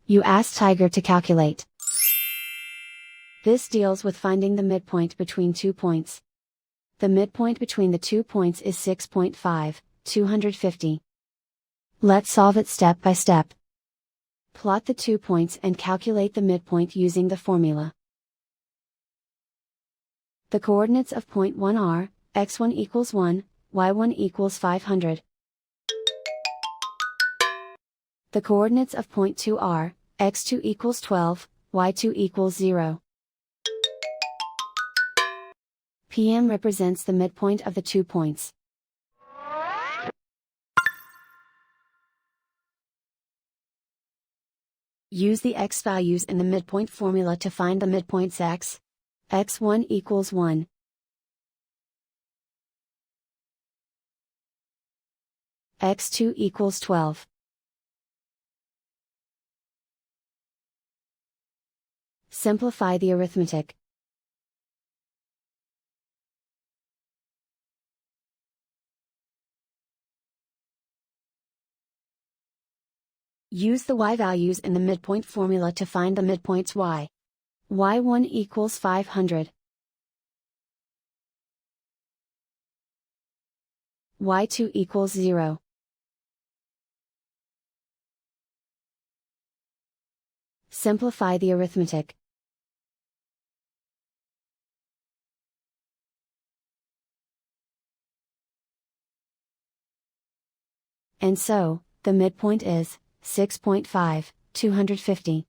You ask Tiger to calculate. This deals with finding the midpoint between 2 points. The midpoint between the 2 points is 6.5, 250. Let's solve it step by step. Plot the 2 points and calculate the midpoint using the formula. The coordinates of point 1 are, x1 equals 1, y1 equals 500. The coordinates of point 2 are, x2 equals 12, y2 equals 0. PM represents the midpoint of the 2 points. Use the x values in the midpoint formula to find the midpoints x. x1 equals 1. x2 equals 12. Simplify the arithmetic. Use the y values in the midpoint formula to find the midpoints y. y1 equals 500. y2 equals 0. Simplify the arithmetic. And so, the midpoint is 6.5, 250.